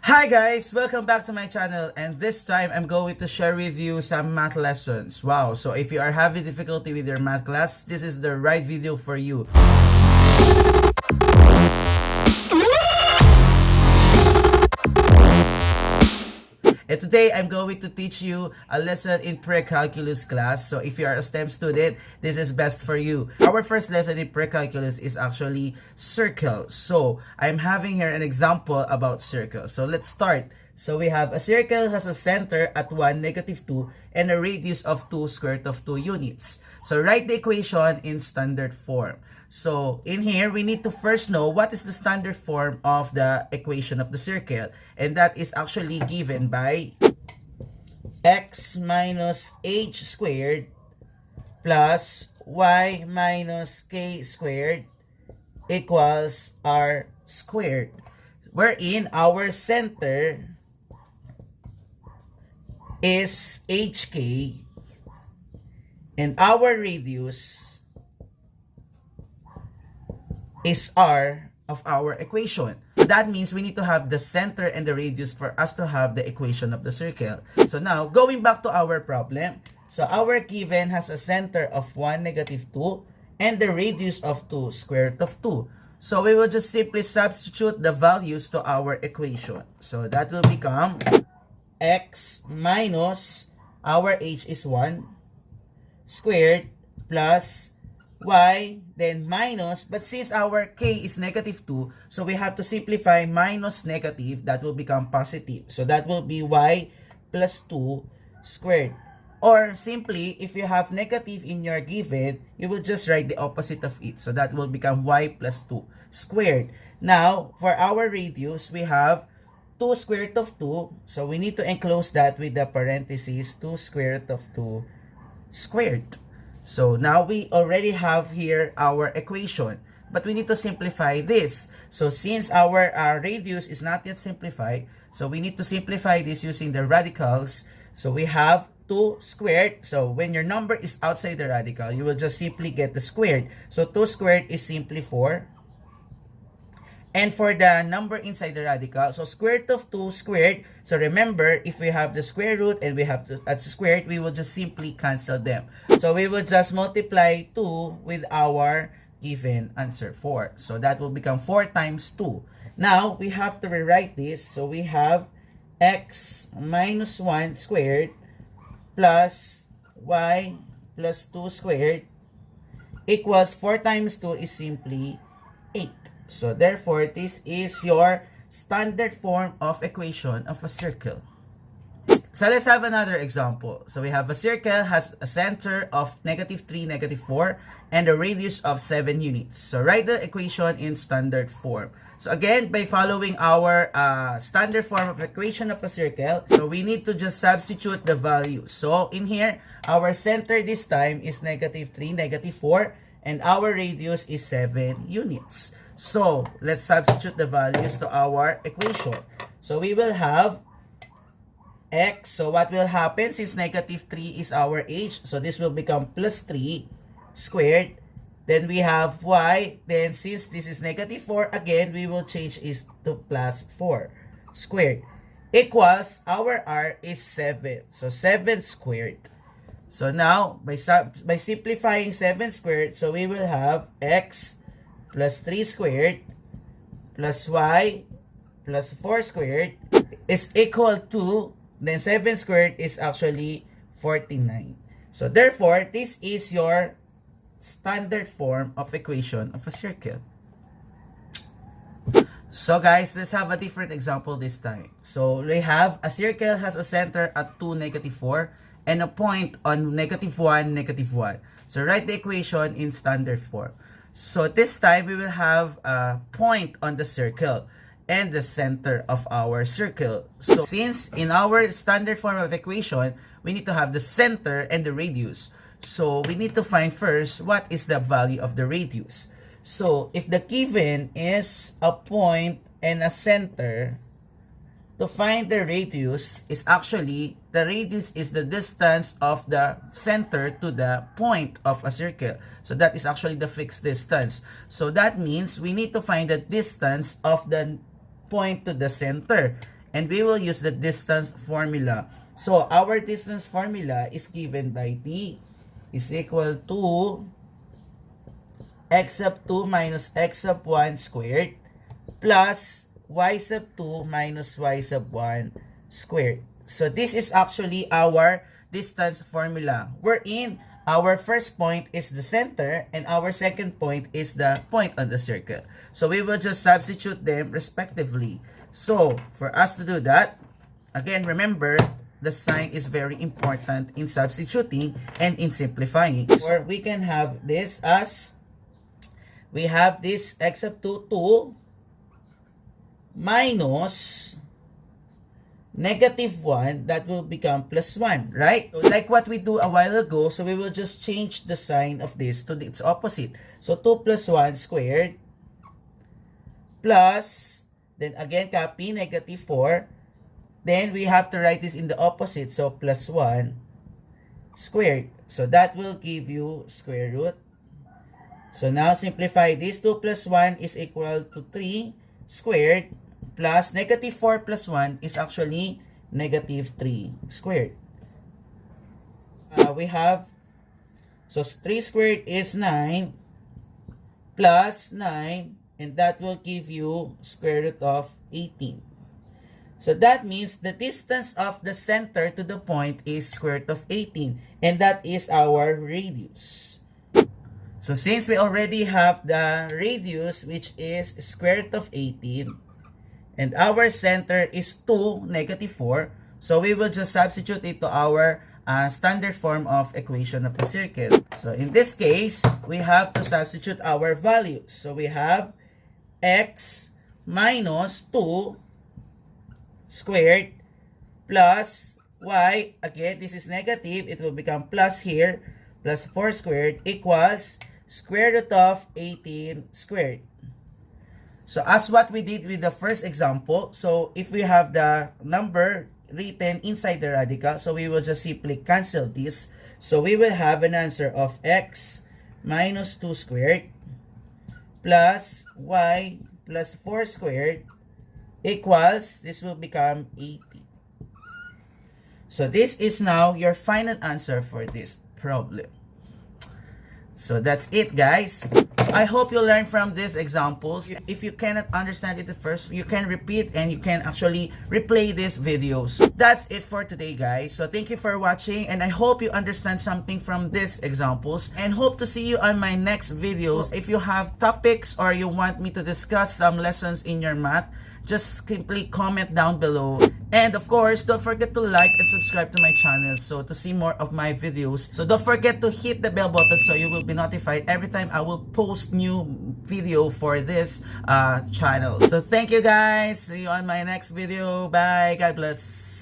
Hi guys! Welcome back to my channel, and this time I'm going to share with you some math lessons. Wow, so if you are having difficulty with your math class, this is the right video for you. And today, I'm going to teach you a lesson in pre-calculus class. So if you are a STEM student, this is best for you. Our first lesson in pre-calculus is actually circles. So I'm having here an example about circles. So let's start. So we have a circle has a center at 1, -2, and a radius of 2, square root of 2 units. So write the equation in standard form. So in here, we need to first know what is the standard form of the equation of the circle. And that is actually given by x minus h squared plus y minus k squared equals r squared. Wherein our center is hk and our radius is r of our equation. So that means we need to have the center and the radius for us to have the equation of the circle. So now, going back to our problem. So our given has a center of 1, -2, and the radius of 2, square root of 2. So we will just simply substitute the values to our equation. So that will become x minus, our h is 1, squared plus y, then minus, but since our k is -2, so we have to simplify minus negative, that will become positive. So that will be y plus 2 squared. Or simply, if you have negative in your given, you will just write the opposite of it. So that will become y plus 2 squared. Now, for our radius, we have 2 square root of 2. So we need to enclose that with the parentheses 2 square root of 2 squared. So now we already have here our equation, but we need to simplify this. So since our radius is not yet simplified, so we need to simplify this using the radicals. So we have 2 squared. So when your number is outside the radical, you will just simply get the squared. So 2 squared is simply 4. And for the number inside the radical, so square root of 2 squared. So remember, if we have the square root and we have to squared, we will just simply cancel them. So we will just multiply 2 with our given answer 4. So that will become 4 times 2. Now, we have to rewrite this. So we have x minus 1 squared plus y plus 2 squared equals 4 times 2 is simply 8. So therefore, this is your standard form of equation of a circle. So let's have another example. So we have a circle has a center of -3, -4, and a radius of 7 units. So write the equation in standard form. So again, by following our standard form of equation of a circle, so we need to just substitute the values. So in here, our center this time is -3, -4, and our radius is 7 units. So, let's substitute the values to our equation. So, we will have x. So, what will happen since -3 is our h? So, this will become plus 3 squared. Then, we have y. Then, since this is -4, again, we will change it to plus 4 squared. Equals, our r is 7. So, 7 squared. So, now, by simplifying 7 squared, so we will have x plus 3 squared plus y plus 4 squared is equal to, then 7 squared is actually 49. So therefore, this is your standard form of equation of a circle. So guys, let's have a different example this time. So we have a circle has a center at 2, -4 and a point on -1, -1. So write the equation in standard form. So this time, we will have a point on the circle and the center of our circle. So since in our standard form of equation, we need to have the center and the radius. So we need to find first what is the value of the radius. So if the given is a point and a center, to find the radius is actually, the radius is the distance of the center to the point of a circle. So that is actually the fixed distance. So that means we need to find the distance of the point to the center. and we will use the distance formula. So our distance formula is given by t is equal to x sub 2 minus x sub 1 squared plus y sub 2 minus y sub 1 squared. So this is actually our distance formula, wherein our first point is the center and our second point is the point on the circle. So we will just substitute them respectively. So for us to do that, again, remember, the sign is very important in substituting and in simplifying. Or we can have this as, we have this x sub 2, 2 minus negative 1, that will become plus 1, right? So like what we do a while ago, so we will just change the sign of this to its opposite. So 2 plus 1 squared plus, then again copy, negative 4. Then we have to write this in the opposite, so plus 1 squared. So that will give you square root. So now simplify this. 2 plus 1 is equal to 3 squared plus negative 4 plus 1 is actually negative 3 squared. We have, so 3 squared is 9 plus 9, and that will give you square root of 18. So that means the distance of the center to the point is square root of 18, and that is our radius. So since we already have the radius, which is square root of 18, and our center is 2, negative 4, so we will just substitute it to our standard form of equation of the circle. So in this case, we have to substitute our values. So we have x minus 2 squared plus y, again this is negative, it will become plus here, plus 4 squared equals square root of 18 squared. So as what we did with the first example, so if we have the number written inside the radical, so we will just simply cancel this. So we will have an answer of x minus 2 squared plus y plus 4 squared equals, this will become 80. So this is now your final answer for this problem. So that's it, guys. I hope you learned from these examples. If you cannot understand it at first, you can repeat and you can actually replay these videos. That's it for today, guys. So thank you for watching, and I hope you understand something from these examples, and hope to see you on my next videos. If you have topics or you want me to discuss some lessons in your math, just simply comment down below. And of course, don't forget to like and subscribe to my channel so to see more of my videos. So don't forget to hit the bell button so you will be notified every time I will post new video for this channel. So thank you, guys. See you on my next video. Bye. God bless.